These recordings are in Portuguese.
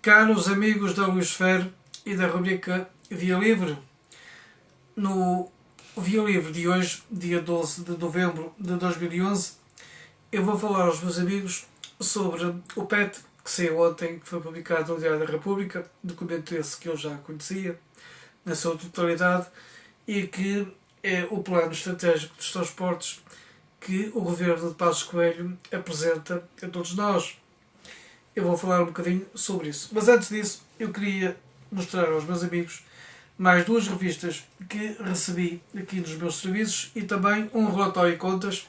Caros amigos da Luisfera e da rubrica Via Livre, no Via Livre de hoje, dia 12 de novembro de 2011, eu vou falar aos meus amigos sobre o PET, que saiu ontem, que foi publicado no Diário da República, documento esse que eu já conhecia, na sua totalidade, e que é o plano estratégico dos transportes que o governo de Passos Coelho apresenta a todos nós. Eu vou falar um bocadinho sobre isso. Mas antes disso, eu queria mostrar aos meus amigos mais duas revistas que recebi aqui nos meus serviços e também um relatório de contas,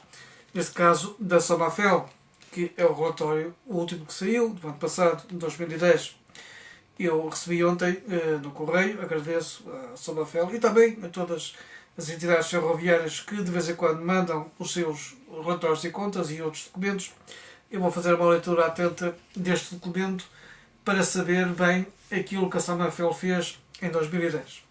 neste caso da Somafel, que é o relatório, o último que saiu, do ano passado, de 2010. Eu recebi ontem no correio, agradeço à Somafel e também a todas as entidades ferroviárias que de vez em quando mandam os seus relatórios de contas e outros documentos. Eu vou fazer uma leitura atenta deste documento para saber bem aquilo que a Somafel fez em 2010.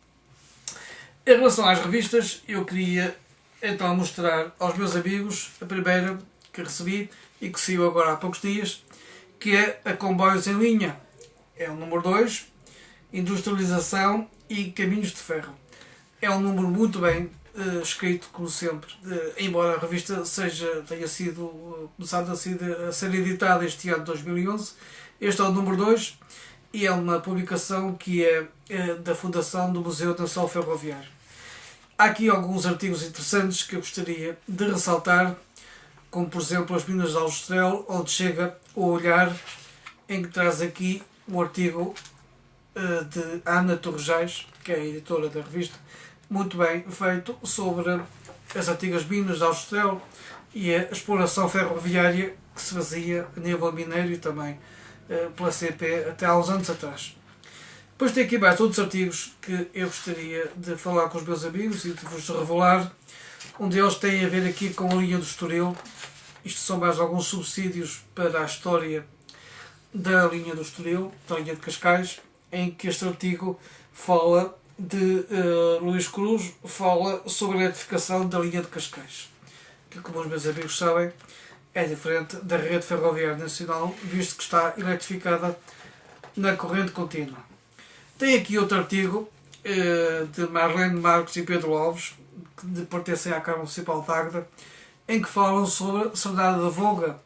Em relação às revistas, eu queria então mostrar aos meus amigos a primeira que recebi e que saiu agora há poucos dias, que é a Comboios em Linha. É o número 2, Industrialização e Caminhos de Ferro. É um número muito bem escrito, como sempre, embora a revista tenha sido começada a ser editada este ano de 2011. Este é o número 2 e é uma publicação que é da Fundação do Museu Nacional Ferroviário. Há aqui alguns artigos interessantes que eu gostaria de ressaltar, como por exemplo as Minas de Aljustrel, onde chega o olhar, em que traz aqui um artigo de Ana Torrejais, que é a editora da revista, muito bem feito, sobre as antigas minas de Aljustrel e a exploração ferroviária que se fazia a nível mineiro e também pela CP até há uns anos atrás. Depois tem aqui mais outros artigos que eu gostaria de falar com os meus amigos e de vos revelar. Um deles tem a ver aqui com a linha do Estoril. Isto são mais alguns subsídios para a história da linha do Estoril, da linha de Cascais, em que este artigo fala de Luís Cruz, fala sobre a eletrificação da linha de Cascais, que, como os meus amigos sabem, é diferente da rede ferroviária nacional, visto que está eletrificada na corrente contínua. Tem aqui outro artigo de Marlene Marques e Pedro Alves, que pertencem à Câmara Municipal de Águeda, em que falam sobre a Cidade da Voga,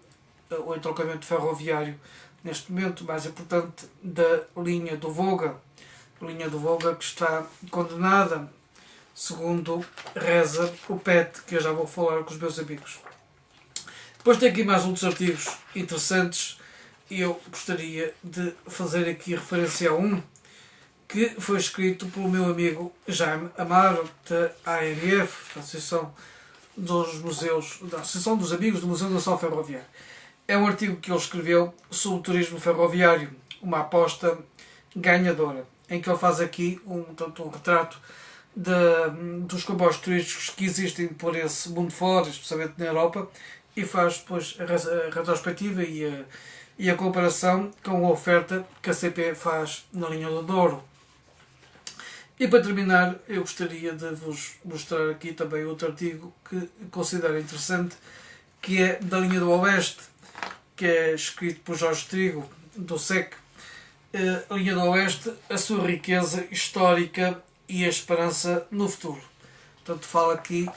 o entroncamento ferroviário, neste momento mais importante, da linha do Voga, a linha do Voga que está condenada, segundo reza o PET, que eu já vou falar com os meus amigos. Depois tem aqui mais outros artigos interessantes e eu gostaria de fazer aqui referência a um que foi escrito pelo meu amigo Jaime Amaro, da AMF, da Associação dos Museus, da Associação dos Amigos do Museu Nacional Ferroviário. É um artigo que ele escreveu sobre o turismo ferroviário, uma aposta ganhadora, em que ele faz aqui um retrato dos comboios turísticos que existem por esse mundo fora, especialmente na Europa, e faz depois a retrospectiva e a comparação com a oferta que a CP faz na linha do Douro. E para terminar, eu gostaria de vos mostrar aqui também outro artigo que considero interessante, que é da linha do Oeste, que é escrito por Jorge Trigo, do SEC. A linha do Oeste, a sua riqueza histórica e a esperança no futuro. Portanto, fala aqui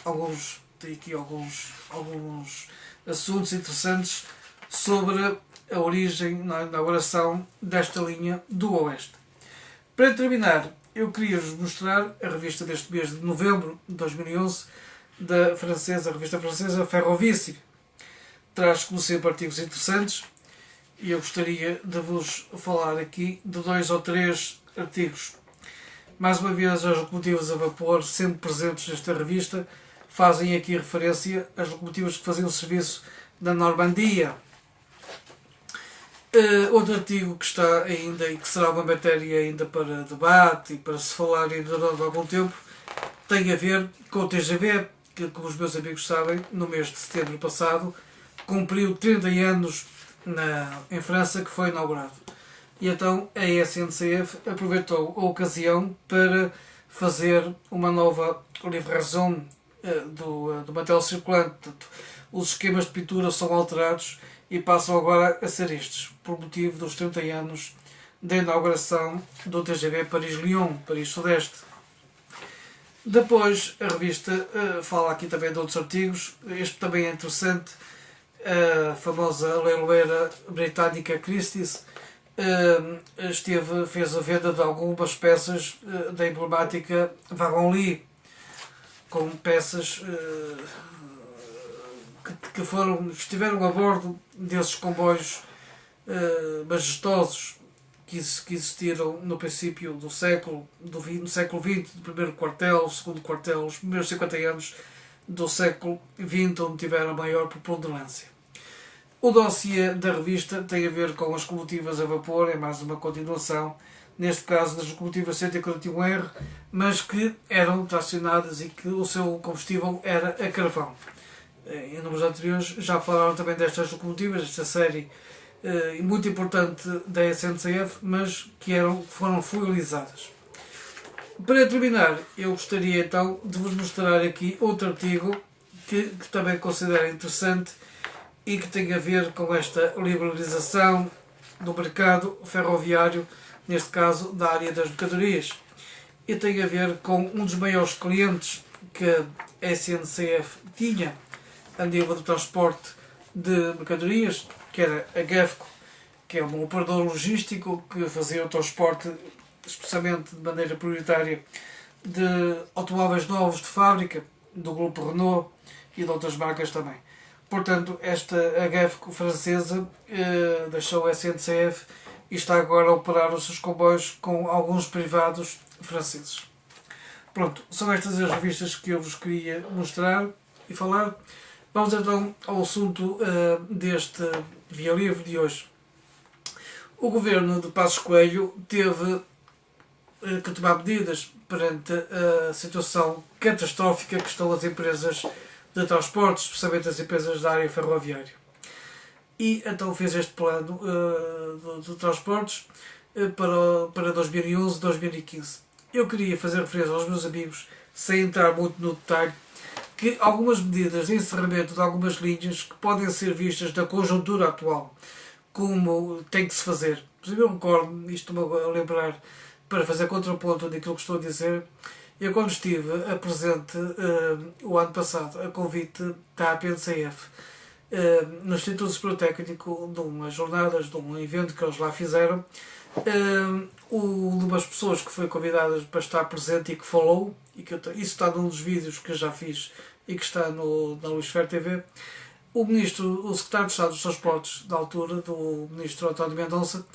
tem aqui alguns assuntos interessantes sobre a origem, na inauguração desta linha do Oeste. Para terminar, eu queria-vos mostrar a revista deste mês de novembro de 2011, a revista francesa Ferrovice. Traz, como sempre, artigos interessantes e eu gostaria de vos falar aqui de 2 ou 3 artigos. Mais uma vez, as locomotivas a vapor, sempre presentes nesta revista, fazem aqui referência às locomotivas que faziam serviço na Normandia. Outro artigo que está ainda e que será uma matéria ainda para debate e para se falar ainda durante algum tempo, tem a ver com o TGV, que, como os meus amigos sabem, no mês de setembro passado, cumpriu 30 anos em França, que foi inaugurado. E então a SNCF aproveitou a ocasião para fazer uma nova livração do material circulante. Portanto, os esquemas de pintura são alterados e passam agora a ser estes, por motivo dos 30 anos da inauguração do TGV Paris-Lyon, Paris-Sudeste. Depois a revista fala aqui também de outros artigos. Este também é interessante. A famosa leiloeira britânica Christie's fez a venda de algumas peças da emblemática Wagon Lee, com peças que estiveram a bordo desses comboios majestosos que existiram no princípio do século XX, do primeiro quartel, segundo quartel, os primeiros 50 anos do século XX, onde tiveram a maior preponderância. O dossiê da revista tem a ver com as locomotivas a vapor, é mais uma continuação, neste caso das locomotivas 141R, mas que eram tracionadas e que o seu combustível era a carvão. Em números anteriores já falaram também destas locomotivas, esta série muito importante da SNCF, mas que foram fuelizadas. Para terminar, eu gostaria então de vos mostrar aqui outro artigo que também considero interessante e que tem a ver com esta liberalização do mercado ferroviário, neste caso da área das mercadorias, e tem a ver com um dos maiores clientes que a SNCF tinha a nível de transporte de mercadorias, que era a GEFCO, que é um operador logístico que fazia o transporte, especialmente de maneira prioritária, de automóveis novos de fábrica, do grupo Renault e de outras marcas também. Portanto, a GEFCO francesa deixou a SNCF e está agora a operar os seus comboios com alguns privados franceses. Pronto, são estas as revistas que eu vos queria mostrar e falar. Vamos então ao assunto deste Via Livre de hoje. O governo de Passos Coelho teve que tomar medidas perante a situação catastrófica que estão as empresas de transportes, especialmente as empresas da área ferroviária. E então fez este plano de transportes para 2011-2015. Eu queria fazer referência aos meus amigos, sem entrar muito no detalhe, que algumas medidas de encerramento de algumas linhas que podem ser vistas da conjuntura atual, como tem que se fazer. Por exemplo, eu recordo, isto estou-me a lembrar, para fazer contraponto daquilo que estou a dizer, eu quando estive presente o ano passado, a convite da APNCF, no Instituto Superior Técnico, de umas jornadas, de um evento que eles lá fizeram, uma das pessoas que foi convidada para estar presente e que falou, isso está num dos vídeos que eu já fiz e que está na Luisfer TV, o secretário de Estado dos Transportes, da altura, do ministro António Mendonça,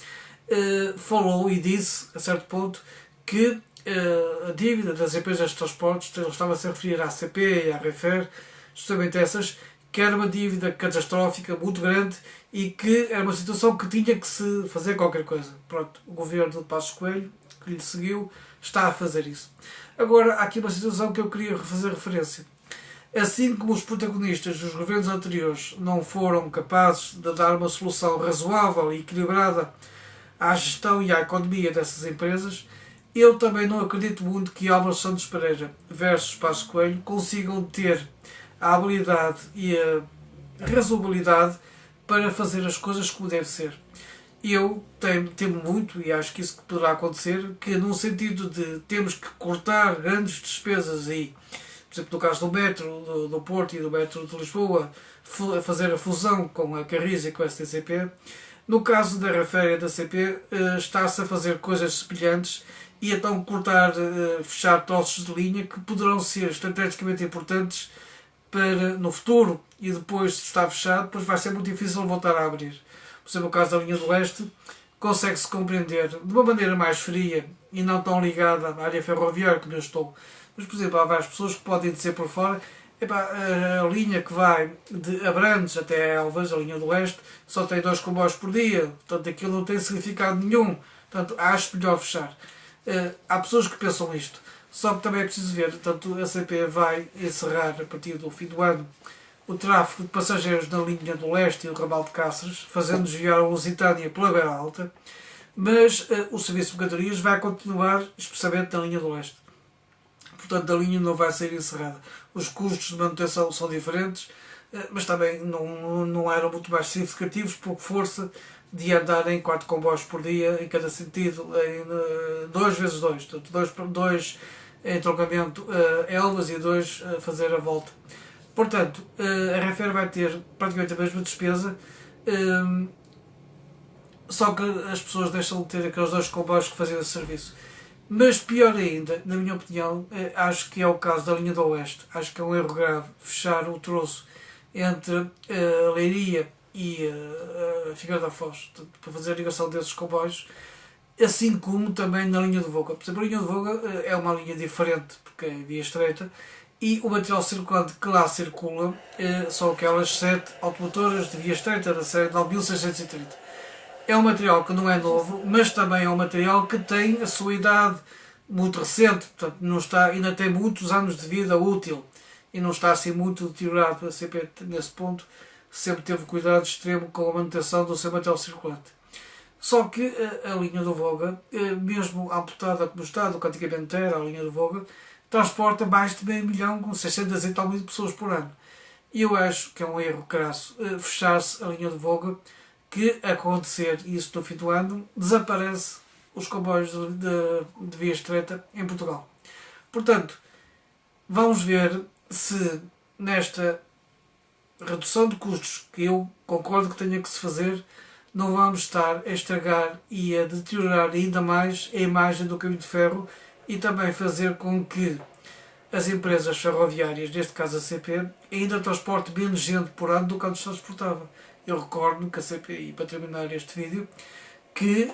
falou e disse, a certo ponto, que a dívida das empresas de transportes, ele estava a se referir à ACP e à Refer, justamente essas, que era uma dívida catastrófica, muito grande, e que era uma situação que tinha que se fazer qualquer coisa. Pronto, o governo de Passos Coelho, que lhe seguiu, está a fazer isso. Agora, há aqui uma situação que eu queria fazer referência. Assim como os protagonistas dos governos anteriores não foram capazes de dar uma solução razoável e equilibrada à gestão e à economia dessas empresas, eu também não acredito muito que Álvaro Santos Pereira versus Passos Coelho consigam ter a habilidade e a razoabilidade para fazer as coisas como deve ser. Eu temo muito, e acho que isso poderá acontecer, que no sentido de temos que cortar grandes despesas e, por exemplo, no caso do metro do Porto e do metro de Lisboa, fazer a fusão com a Carris e com a STCP, no caso da Refer e da CP, está-se a fazer coisas semelhantes e então cortar, fechar troços de linha que poderão ser estrategicamente importantes para no futuro, e depois de estar fechado, depois vai ser muito difícil voltar a abrir. Por exemplo, no caso da linha do Leste, consegue-se compreender de uma maneira mais fria e não tão ligada à área ferroviária como eu estou. Mas, por exemplo, há várias pessoas que podem dizer por fora, a linha que vai de Abrantes até Elvas, a linha do Leste, só tem 2 comboios por dia, portanto aquilo não tem significado nenhum, portanto acho melhor fechar. Há pessoas que pensam isto, só que também é preciso ver, portanto a CP vai encerrar a partir do fim do ano o tráfego de passageiros na linha do Leste e do ramal de Cáceres, fazendo desviar a Lusitânia pela Beira Alta, mas o serviço de mercadorias vai continuar, especialmente na linha do Leste. Portanto, a linha não vai ser encerrada. Os custos de manutenção são diferentes, mas também não eram muito mais significativos, por força de andar em 4 comboios por dia, em cada sentido, em 2 vezes 2, portanto, 2 em trocamento Elvas e 2 a fazer a volta. Portanto, a Renfer vai ter praticamente a mesma despesa, só que as pessoas deixam de ter aqueles 2 comboios que faziam esse serviço. Mas pior ainda, na minha opinião, acho que é o caso da linha do Oeste. Acho que é um erro grave fechar o troço entre a Leiria e a Figueira da Foz, para fazer a ligação desses comboios, assim como também na linha do Voga. Por exemplo, a linha do Voga é uma linha diferente, porque é via estreita, e o material circulante que lá circula são aquelas 7 automotoras de via estreita da série 9630. É um material que não é novo, mas também é um material que tem a sua idade muito recente, portanto não está, ainda tem muitos anos de vida útil e não está assim muito deteriorado. A CP nesse ponto sempre teve cuidado extremo com a manutenção do seu material circulante. Só que a linha do Voga, mesmo amputada como está, do que antigamente era a linha do Voga, transporta mais de meio milhão, com 600 e tal mil pessoas por ano. E eu acho que é um erro crasso fechar-se a linha do Voga, que acontecer isso no fim do ano, desaparece os comboios de via estreita em Portugal. Portanto, vamos ver se nesta redução de custos, que eu concordo que tenha que se fazer, não vamos estar a estragar e a deteriorar ainda mais a imagem do caminho de ferro e também fazer com que as empresas ferroviárias, neste caso a CP, ainda transportem menos gente por ano do que antes transportava. Eu recordo que a CP, e para terminar este vídeo, que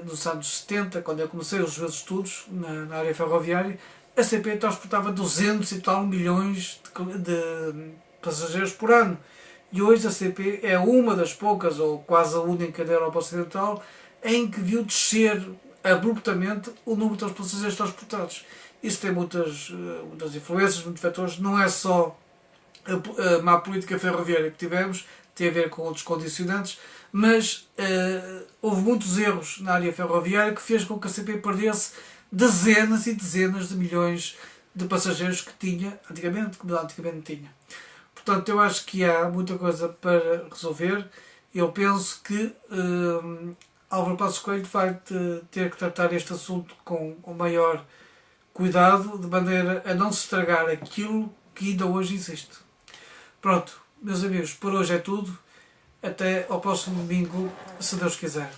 nos anos 70, quando eu comecei os meus estudos na área ferroviária, a CP transportava 200 e tal milhões de passageiros por ano. E hoje a CP é uma das poucas, ou quase a única da Europa Ocidental, em que viu descer abruptamente o número de passageiros transportados. Isso tem muitas influências, muitos fatores. Não é só a má política ferroviária que tivemos, tem a ver com outros condicionantes, mas houve muitos erros na área ferroviária que fez com que a CP perdesse dezenas e dezenas de milhões de passageiros que tinha antigamente, que antigamente tinha. Portanto, eu acho que há muita coisa para resolver. Eu penso que Álvaro Passos Coelho vai ter que tratar este assunto com o maior cuidado, de maneira a não se estragar aquilo que ainda hoje existe. Pronto, meus amigos, por hoje é tudo. Até ao próximo domingo, se Deus quiser.